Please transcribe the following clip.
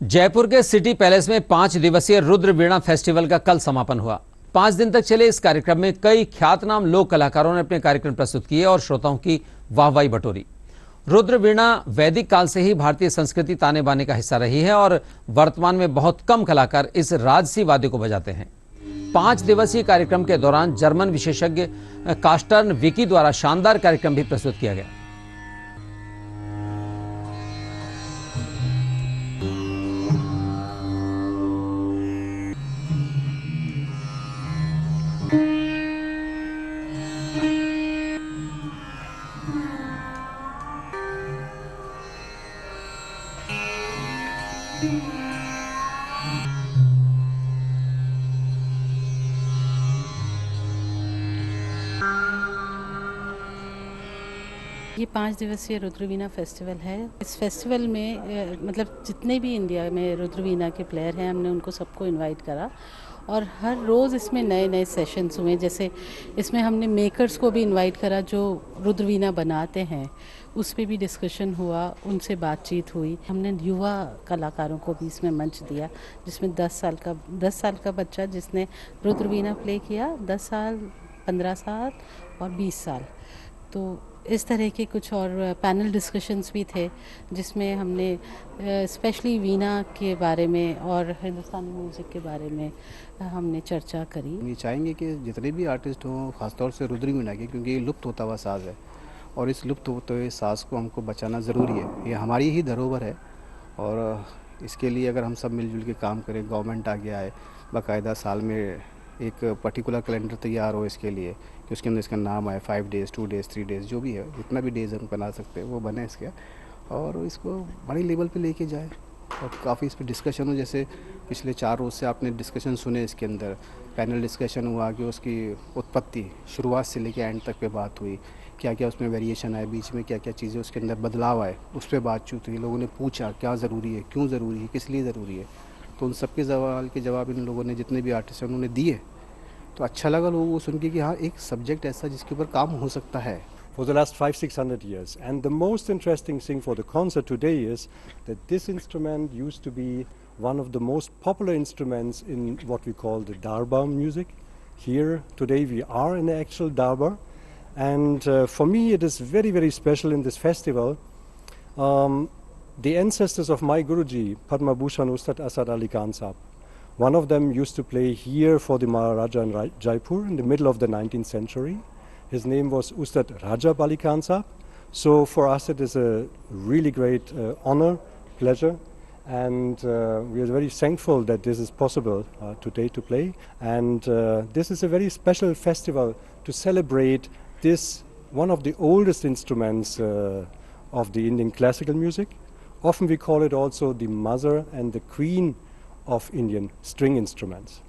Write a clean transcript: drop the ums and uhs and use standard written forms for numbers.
जयपुर के city palace में 5 दिवसीय रुद्र वीणा फेस्टिवल का कल समापन हुआ। 5 दिन तक चले इस कार्यक्रम में कई ख्यातनाम लोक कलाकारों ने अपने कार्यक्रम प्रस्तुत किए और श्रोताओं की वाहवाही बटोरी। रुद्र वीणा वैदिक काल से ही भारतीय संस्कृति ताने बाने का हिस्सा रही है और वर्तमान में बहुत कम कलाकार इस राजसी वाद्य को बजाते हैं। 5 दिवसीय कार्यक्रम के दौरान जर्मन विशेषज्ञ कास्टर्न विकी द्वारा शानदार कार्यक्रम भी प्रस्तुत किया गया। ये 5 दिवसीय रुद्र वीणा फेस्टिवल है। इस फेस्टिवल में मतलब जितने भी इंडिया में रुद्र वीणा के प्लेयर हैं, हमने उनको सबको इनवाइट करा और हर रोज़ इसमें नए नए सेशंस हुए। जैसे इसमें हमने मेकर्स को भी इनवाइट करा जो रुद्र वीणा बनाते हैं, उस पर भी डिस्कशन हुआ, उनसे बातचीत हुई। हमने युवा कलाकारों को भी इसमें मंच दिया, जिसमें 10 साल का बच्चा जिसने रुद्र वीणा प्ले किया, 10 साल, 15 साल और 20 साल। तो इस तरह के कुछ और पैनल डिस्कशंस भी थे, जिसमें हमने स्पेशली वीणा के बारे में और हिंदुस्तानी म्यूज़िक के बारे में हमने चर्चा करी। ये चाहेंगे कि जितने भी आर्टिस्ट हों, ख़ासतौर से रुद्र वीणा के, क्योंकि ये लुप्त होता हुआ साज है और इस लुप्त होते हुए साज को हमको बचाना ज़रूरी है। ये हमारी ही धरोहर है और इसके लिए अगर हम सब मिलजुल के काम करें, गवर्नमेंट आगे आए, बाकायदा साल में एक पर्टिकुलर कैलेंडर तैयार हो इसके लिए कि उसके अंदर इसका नाम आए, 5 डेज़, 2 डेज़, 3 डेज़, जो भी है, जितना भी डेज़ हम बना सकते हैं वो बने इसके, और इसको बड़ी लेवल पे लेके जाए और काफ़ी इस पर डिस्कशन हो। जैसे पिछले 4 रोज़ से आपने डिस्कशन सुने, इसके अंदर पैनल डिस्कशन हुआ कि उसकी उत्पत्ति शुरुआत से लेके एंड तक पे बात हुई, क्या क्या उसमें वेरिएशन आए, बीच में क्या क्या चीज़ें उसके अंदर बदलाव आए, उस पर बातचीत हुई। लोगों ने पूछा क्या ज़रूरी है, क्यों ज़रूरी है, किस लिए ज़रूरी है, तो उन सब के सवाल के जवाब इन लोगों ने, जितने भी आर्टिस्ट हैं, उन्होंने दिए। तो अच्छा लगा लोगों को सुन के कि हाँ, एक सब्जेक्ट ऐसा जिसके ऊपर काम हो सकता है। For the last 500-600 years, and the most interesting thing for the concert today is that this instrument used to be one of the most popular instruments in what we call the darbar music. Here today we are in the actual darbar, and for me it is very, very special in this festival. The ancestors of my Guruji, Padma Bhushan Ustad Asad Ali Khan Sahab, one of them used to play here for the Maharaja in Jaipur in the middle of the 19th century. His name was Ustad Raja Bali Khan Sahab. So for us it is a really great honor, pleasure, and we are very thankful that this is possible today to play. And this is a very special festival to celebrate this, one of the oldest instruments of the Indian classical music. Often we call it also the mother and the queen of Indian string instruments.